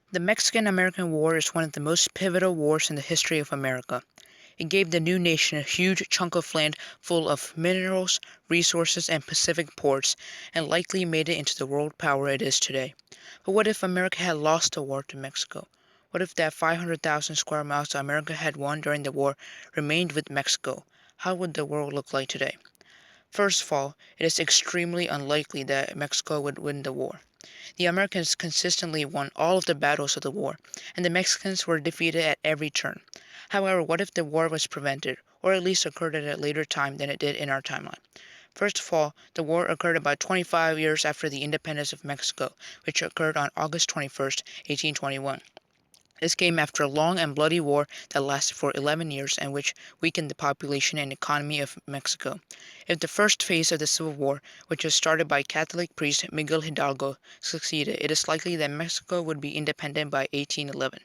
The Mexican-American War is one of the most pivotal wars in the history of America. It gave the new nation a huge chunk of land full of minerals, resources, and Pacific ports, and likely made it into the world power it is today. But what if America had lost the war to Mexico? What if that 500,000 square miles that America had won during the war remained with Mexico? How would the world look like today? First of all, it is extremely unlikely that Mexico would win the war. The Americans consistently won all of the battles of the war, and the Mexicans were defeated at every turn. However, what if the war was prevented, or at least occurred at a later time than it did in our timeline? First of all, the war occurred about 25 years after the independence of Mexico, which occurred on August 21st, 1821. This came after a long and bloody war that lasted for 11 years and which weakened the population and economy of Mexico. If the first phase of the Civil War, which was started by Catholic priest Miguel Hidalgo, succeeded, it is likely that Mexico would be independent by 1811.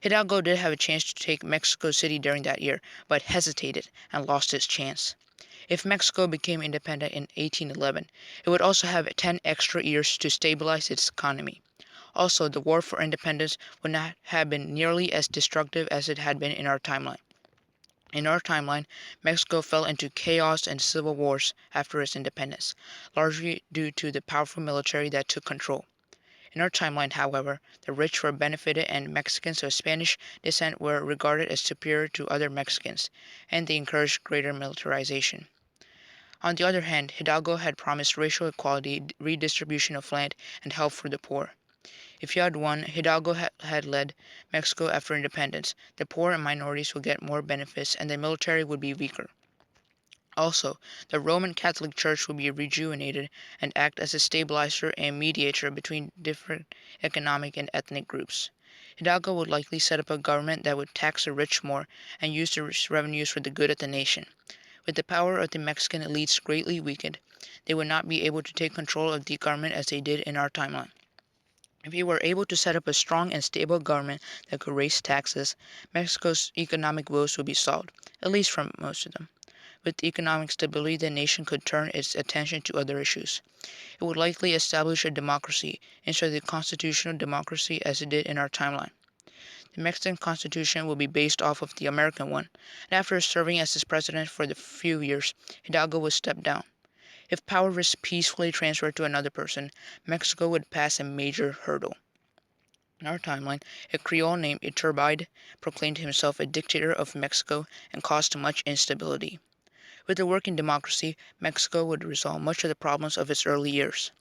Hidalgo did have a chance to take Mexico City during that year, but hesitated and lost his chance. If Mexico became independent in 1811, it would also have 10 extra years to stabilize its economy. Also, the war for independence would not have been nearly as destructive as it had been in our timeline. In our timeline, Mexico fell into chaos and civil wars after its independence, largely due to the powerful military that took control. In our timeline, however, the rich were benefited and Mexicans of Spanish descent were regarded as superior to other Mexicans, and they encouraged greater militarization. On the other hand, Hidalgo had promised racial equality, redistribution of land, and help for the poor. If he had won, Hidalgo had led Mexico after independence, the poor and minorities would get more benefits and the military would be weaker. Also, the Roman Catholic Church would be rejuvenated and act as a stabilizer and mediator between different economic and ethnic groups. Hidalgo would likely set up a government that would tax the rich more and use the revenues for the good of the nation. With the power of the Mexican elites greatly weakened, they would not be able to take control of the government as they did in our timeline. If he were able to set up a strong and stable government that could raise taxes, Mexico's economic woes would be solved, at least for most of them. With economic stability, the nation could turn its attention to other issues. It would likely establish a democracy instead of the constitutional democracy as it did in our timeline. The Mexican constitution will be based off of the American one, and after serving as its president for the few years, Hidalgo would step down. If power was peacefully transferred to another person, Mexico would pass a major hurdle. In our timeline, a Creole named Iturbide proclaimed himself a dictator of Mexico and caused much instability. With a working democracy, Mexico would resolve much of the problems of its early years.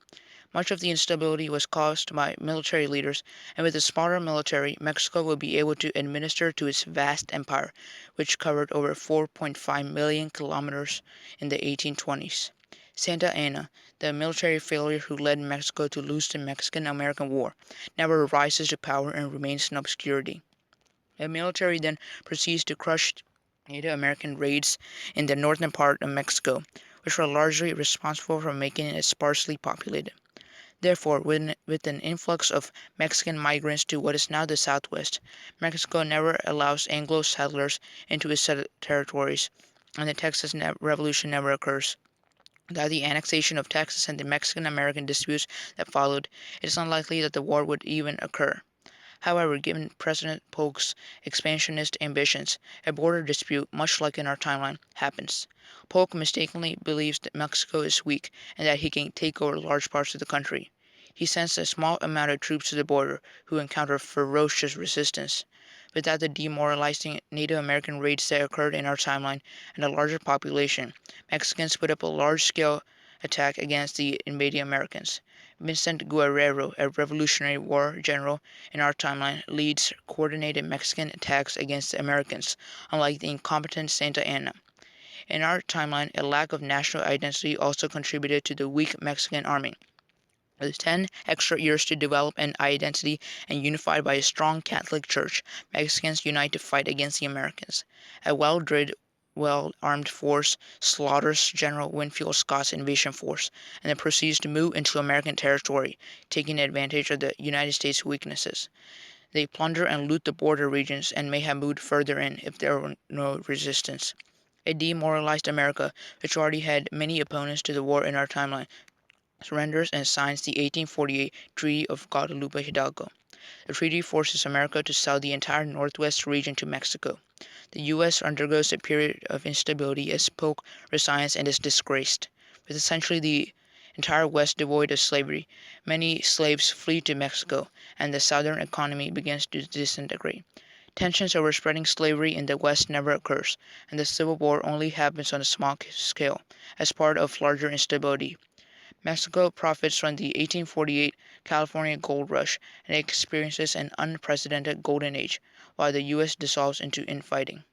Much of the instability was caused by military leaders, and with a smaller military, Mexico would be able to administer to its vast empire, which covered over 4.5 million kilometers in the 1820s. Santa Anna, the military failure who led Mexico to lose the Mexican-American War, never rises to power and remains in obscurity. The military then proceeds to crush Native American raids in the northern part of Mexico, which were largely responsible for making it sparsely populated. Therefore, with an influx of Mexican migrants to what is now the Southwest, Mexico never allows Anglo settlers into its territories, and the Texas Revolution never occurs. Without the annexation of Texas and the Mexican American disputes that followed, it is unlikely that the war would even occur. However, given President Polk's expansionist ambitions, a border dispute, much like in our timeline, happens. Polk mistakenly believes that Mexico is weak and that he can take over large parts of the country. He sends a small amount of troops to the border, who encounter ferocious resistance. Without the demoralizing Native American raids that occurred in our timeline and a larger population, Mexicans put up a large-scale attack against the invading Americans. Vincent Guerrero, a Revolutionary War general in our timeline, leads coordinated Mexican attacks against the Americans, unlike the incompetent Santa Anna. In our timeline, a lack of national identity also contributed to the weak Mexican army. With 10 extra years to develop an identity and unified by a strong Catholic Church, Mexicans unite to fight against the Americans. A well-drilled, well-armed force slaughters General Winfield Scott's invasion force and then proceeds to move into American territory, taking advantage of the United States' weaknesses. They plunder and loot the border regions and may have moved further in if there were no resistance. A demoralized America, which already had many opponents to the war in our timeline, surrenders and signs the 1848 Treaty of Guadalupe Hidalgo. The treaty forces America to sell the entire northwest region to Mexico. The U.S. undergoes a period of instability as Polk resigns and is disgraced. With essentially the entire West devoid of slavery, many slaves flee to Mexico, and the Southern economy begins to disintegrate. Tensions over spreading slavery in the West never occurs, and the Civil War only happens on a small scale, as part of larger instability. Mexico profits from the 1848 California gold rush and experiences an unprecedented golden age, while the U.S. dissolves into infighting.